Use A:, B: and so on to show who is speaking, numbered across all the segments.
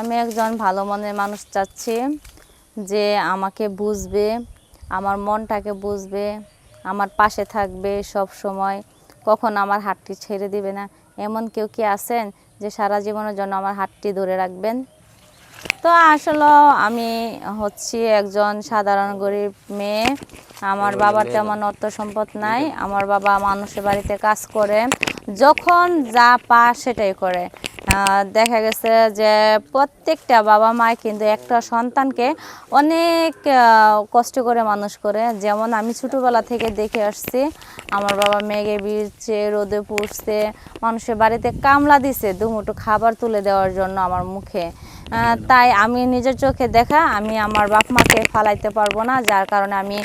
A: আমি একজন ভালো মনের মানুষ চাচ্ছি, যে আমাকে বুঝবে, আমার মনটাকে বুঝবে, আমার পাশে থাকবে সব সময়, কখন আমার হাতটি ছেড়ে দিবে না। এমন কেউ কি আছেন যে সারা জীবনের জন্য আমার হাতটি ধরে রাখবেন? তো আসলে আমি হচ্ছি একজন সাধারণ গরিব মেয়ে। আমার বাবার তেমন অর্থ সম্পদ নাই। আমার বাবা মানুষের বাড়িতে কাজ করে, যখন যা পা সেটাই করে। দেখা গেছে যে প্রত্যেকটা বাবা মায় কিন্তু একটা সন্তানকে অনেক কষ্ট করে মানুষ করে। যেমন আমি ছোটোবেলা থেকে দেখে আসছি, আমার বাবা মেঘে বিড়ছে, রোদে পুড়ছে, মানুষের বাড়িতে কামলা দিছে দুমুঠো খাবার তুলে দেওয়ার জন্য আমার মুখে। তাই আমি নিজের চোখে দেখা, আমি আমার বাপ মাকে ফালাইতে পারবো না, যার কারণে আমি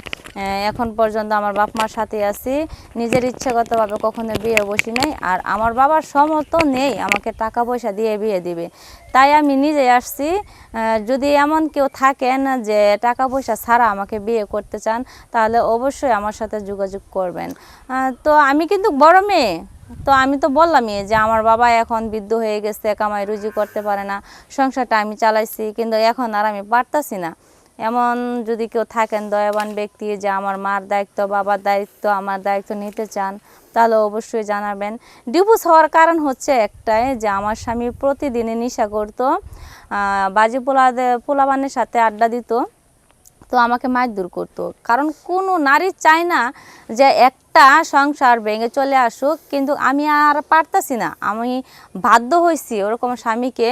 A: এখন পর্যন্ত আমার বাপ মার সাথে আছি। নিজের ইচ্ছাগতভাবে কখনো বিয়ে বসি নাই, আর আমার বাবার সমর্থ নেই আমাকে টাকা পয়সা দিয়ে বিয়ে দিবে। তাই আমি নিজে আসছি। যদি এমন কেউ থাকেন যে টাকা পয়সা ছাড়া আমাকে বিয়ে করতে চান, তাহলে অবশ্যই আমার সাথে যোগাযোগ করবেন। তো আমি কিন্তু বড় মেয়ে, তো আমি তো বললামই যে আমার বাবা এখন বৃদ্ধ হয়ে গেছে, কামাই রুজি করতে পারে না, সংসারটা আমি চালাইছি, কিন্তু এখন আর আমি পারতাছি না। এমন যদি কেউ থাকেন দয়াবান ব্যক্তি, যে আমার মার দায়িত্ব, বাবার দায়িত্ব, আমার দায়িত্ব নিতে চান, তাহলে অবশ্যই জানাবেন। ডিভোর্স হওয়ার কারণ হচ্ছে একটাই, যে আমার স্বামী প্রতিদিনই নেশা করতো, বাজি পোলাবানের সাথে আড্ডা দিত, তো আমাকে মারধর করতো। কারণ কোনো নারী চায় না যে একটা সংসার ভেঙে চলে আসুক, কিন্তু আমি আর পারতাছি না, আমি বাধ্য হয়েছি ওরকম স্বামীকে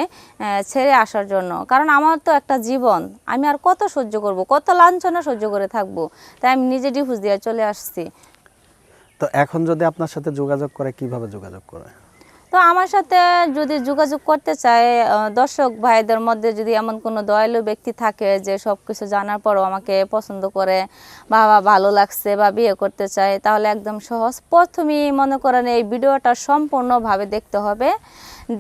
A: ছেড়ে আসার জন্য। কারণ আমার তো একটা জীবন, আমি আর কত সহ্য করব, কত লাঞ্ছনা সহ্য করে থাকবো। তাই আমি নিজে ডিভোর্স দিয়ে চলে আসছি।
B: তো এখন যদি আপনার সাথে যোগাযোগ করে, কিভাবে যোগাযোগ করে?
A: তো আমার সাথে যদি যোগাযোগ করতে চায়, দর্শক ভাইদের মধ্যে যদি এমন কোনো দয়ালু ব্যক্তি থাকে যে সব কিছু জানার পরও আমাকে পছন্দ করে, বা ভালো লাগছে, বা বিয়ে করতে চায়, তাহলে একদম সহজ। প্রথমেই মনে করেন এই ভিডিওটা সম্পূর্ণভাবে দেখতে হবে।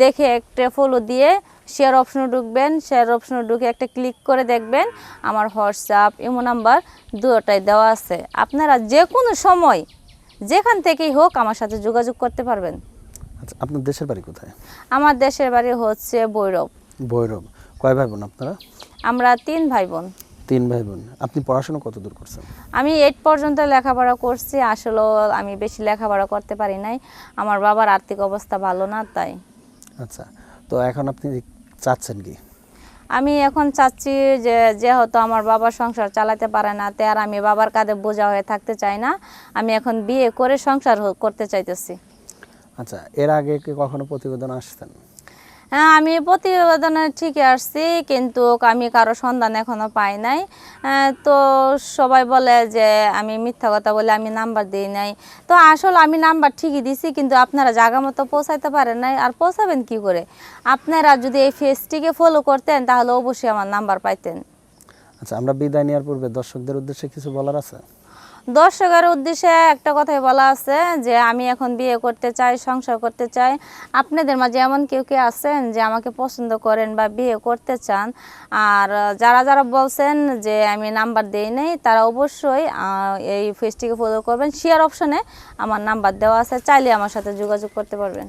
A: দেখে একটা ফলো দিয়ে শেয়ার অপশনে ঢুকবেন, শেয়ার অপশনে ঢুকে একটা ক্লিক করে দেখবেন আমার হোয়াটসঅ্যাপ, ইমো নাম্বার দুটোটাই দেওয়া আছে। আপনারা যে কোনো সময় যেখান থেকেই হোক আমার সাথে যোগাযোগ করতে পারবেন।
B: আচ্ছা, আপনার দেশের বাড়ি কোথায়?
A: আমার দেশের বাড়ি হচ্ছে ভৈরব।
B: ভৈরব। কয় ভাই বোন আপনারা?
A: আমরা 3 ভাই বোন।
B: 3 ভাই বোন। আপনি পড়াশোনা কত দূর করছেন?
A: আমি 8 পর্যন্ত লেখাপড়া করছি। আসলে আমি বেশি লেখাপড়া করতে পারি নাই, আমার বাবার আর্থিক অবস্থা ভালো না, তাই।
B: আচ্ছা, তো এখন আপনি চাচ্ছেন কি?
A: আমি এখন চাচ্ছি যে যেহেতু আমার বাবা সংসার চালাতে পারে না, তাই আর আমি বাবার কাঁধে বোঝা হয়ে থাকতে চাই না। আমি এখন বিয়ে করে সংসার করতে চাইতেছি।
B: আচ্ছা, এর আগে কি কখনো প্রতিবেদন আসছেন?
A: হ্যাঁ, আমি প্রতিবেদনে ঠিকই আসছি, কিন্তু আমি কারো সন্ধান এখনো পাই নাই। তো সবাই বলে যে আমি মিথ্যা কথা বলে আমি নাম্বার দিই নাই। তো আসলে আমি নাম্বার ঠিকই দিছি, কিন্তু আপনারা জায়গা মতো পৌঁছাইতে পারেন নাই। আর পৌঁছাবেন কি করে? আপনারা যদি এই পেজটিকে ফলো করতেন, তাহলে অবশ্যই আমার নাম্বার পাইতেন।
B: আচ্ছা, আমরা বিদায় নেওয়ার পূর্বে দর্শকদের উদ্দেশ্যে কিছু বলার আছে?
A: দর্শকের উদ্দেশ্যে একটা কথাই বলা আছে, যে আমি এখন বিয়ে করতে চাই, সংসার করতে চাই। আপনাদের মাঝে এমন কেউ কেউ আছেন যে আমাকে পছন্দ করেন বা বিয়ে করতে চান? আর যারা যারা বলছেন যে আমি নাম্বার দেই নাই, তারা অবশ্যই এই পেজটিকে ফলো করবেন। শেয়ার অপশনে আমার নাম্বার দেওয়া আছে, চাইলে আমার সাথে যোগাযোগ করতে পারবেন।